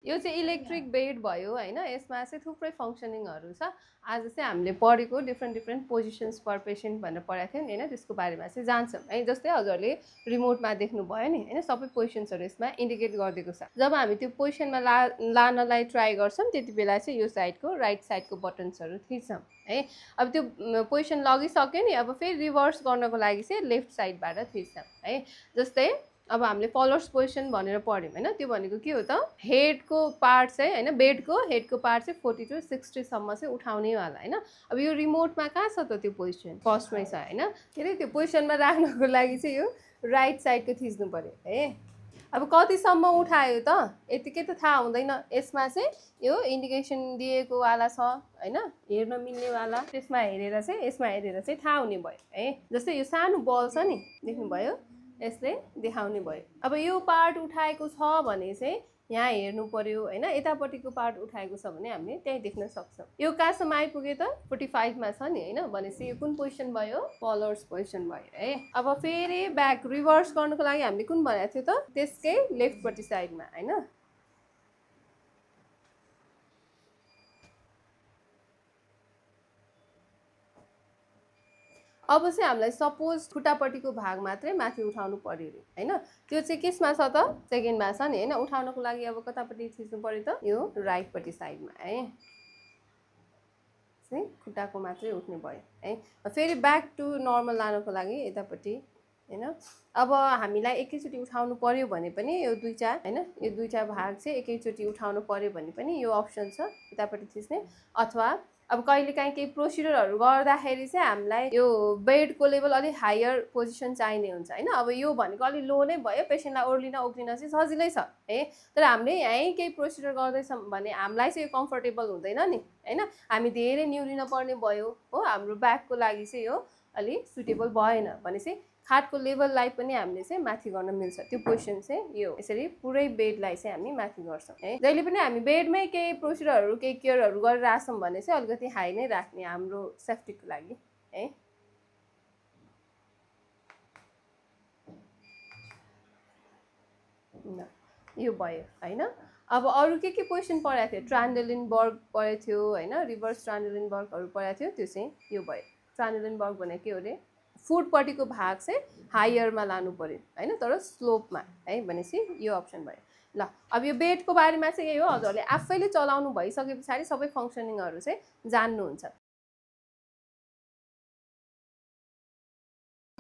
यो चाहिँ electric bed भयो हैन यसमा चाहिँ थुप्रै फङ्सनिङहरू छ आज चाहिँ हामीले पढेको डिफ्रेन्ट पोजिसन्स पर पेसेन्ट भनेर पढाएको थियौँ नि हैन त्यसको बारेमा चाहिँ जान्छौँ है जस्तै हजुरले रिमोटमा देख्नुभयो नि हैन सबै पोजिसन्सहरू यसमा इन्डिकेट गरिदिएको छ जब हामी त्यो पोजिसनमा लानलाई ट्राई गर्छौँ त्यति बेला चाहिँ यो साइडको राइट साइडको बटन्सहरू थिच्छौँ है अब त्यो पोजिसन लगिसक्यो नि अब फेरि रिभर्स गर्नको लागि चाहिँ लेफ्ट साइडबाट थिच्छौँ है जस्तै अब हामीले फलोवर्स पोजिसन भनेर पढ्यौँ हैन त्यो भनेको के हो त हेडको पार्ट चाहिँ हैन बेडको हेडको पार्ट चाहिँ 40 to 60 सम्म चाहिँ उठाउनेवाला हैन अब यो रिमोटमा कहाँ छ त त्यो पोजिसन फर्स्टमै छ हैन के अरे त्यो पोजिसनमा राख्नको लागि चाहिँ यो राइट साइडको थिच्नु पर्यो है अब कतिसम्म उठायो त यतिकै त थाहा हुँदैन यसमा चाहिँ यो इन्डिकेसन दिएको वाला छ हैन हेर्न मिल्नेवाला त्यसमा हेरेर चाहिँ यसमा हेरेर चाहिँ थाहा हुने भयो है जस्तै यो सानो बल छ नि देख्नुभयो यसले देखाउने भयो अब यो पार्ट उठाएको छ भने चाहिँ यहाँ हेर्नु पर्यो हैन यतापट्टिको पार्ट उठाएको छ भने हामीले त्यही देख्न सक्छौँ यो कहाँसम्म आइपुग्यो त 45 मा छ नि हैन भनेपछि यो कुन पोजिसन भयो फलोवर्स पोजिसन भयो है अब फेरि ब्याक रिभर्स गर्नको लागि हामीले कुन भनेको थियो त त्यसकै लेफ्टपट्टि साइडमा हैन अब चाहिँ हामीलाई सपोज खुट्टापट्टिको भाग मात्रै माथि उठाउनु पर्यो अरे हैन त्यो चाहिँ केसमा छ त सेकेन्डमा छ नि हैन उठाउनको लागि अब कतापट्टि थिच्नु पर्यो त यो राइटपट्टि साइडमा है चाहिँ खुट्टाको मात्रै उठ्ने भयो है फेरि ब्याक टु नर्मल लानको लागि यतापट्टि हैन अब हामीलाई एकैचोटि उठाउनु पर्यो भने पनि यो दुईटा हैन यो दुईटा भाग चाहिँ एकैचोटि उठाउनु पर्यो भने पनि यो अप्सन छ यतापट्टि थिच्ने अथवा अब कहिलेकाहीँ केही प्रोसिडरहरू गर्दाखेरि चाहिँ हामीलाई यो बेडको लेभल अलिक हायर पोजिसन चाहिने हुन्छ हैन अब यो भनेको अलिक लो नै भयो पेसेन्टलाई ओर्लिन उक्लिन चाहिँ सजिलै छ है तर हामीले यहीँ केही प्रोसिडर गर्दैछौँ भने हामीलाई चाहिँ यो कम्फर्टेबल हुँदैन नि हैन हामी धेरै निहुरिन पर्ने भयो हो हाम्रो ब्याकको लागि चाहिँ यो अलिक सुटेबल भएन भनेपछि खाटको लेभललाई पनि हामीले चाहिँ माथि गर्न मिल्छ त्यो पोजिसन चाहिँ यो यसरी पुरै बेडलाई चाहिँ हामी माथि गर्छौँ है जहिले पनि हामी बेडमै केही प्रोसिडरहरू केही केयरहरू गरिरहेछौँ भने चाहिँ अलिकति हाई नै राख्ने हाम्रो सेफ्टीको लागि है यो भयो हैन अब अरू के पोजिसन पढाएको थियो ट्रान्डेलिनबर्ग पढाएको थियो हैन रिभर्स ट्रान्डेलिनबर्गहरू पढाएको थियो त्यो चाहिँ यो भयो ट्रान्डेलिनबर्ग भनेको के हो अरे फुटपट्टिको भाग चाहिँ हायरमा लानु पर्यो हैन तर स्लोपमा है भनेपछि यो अप्सन भयो ल अब यो बेडको बारेमा चाहिँ यही हो हजुरले आफैले चलाउनु भइसके पछाडि सबै फङ्सनिङहरू चाहिँ जान्नुहुन्छ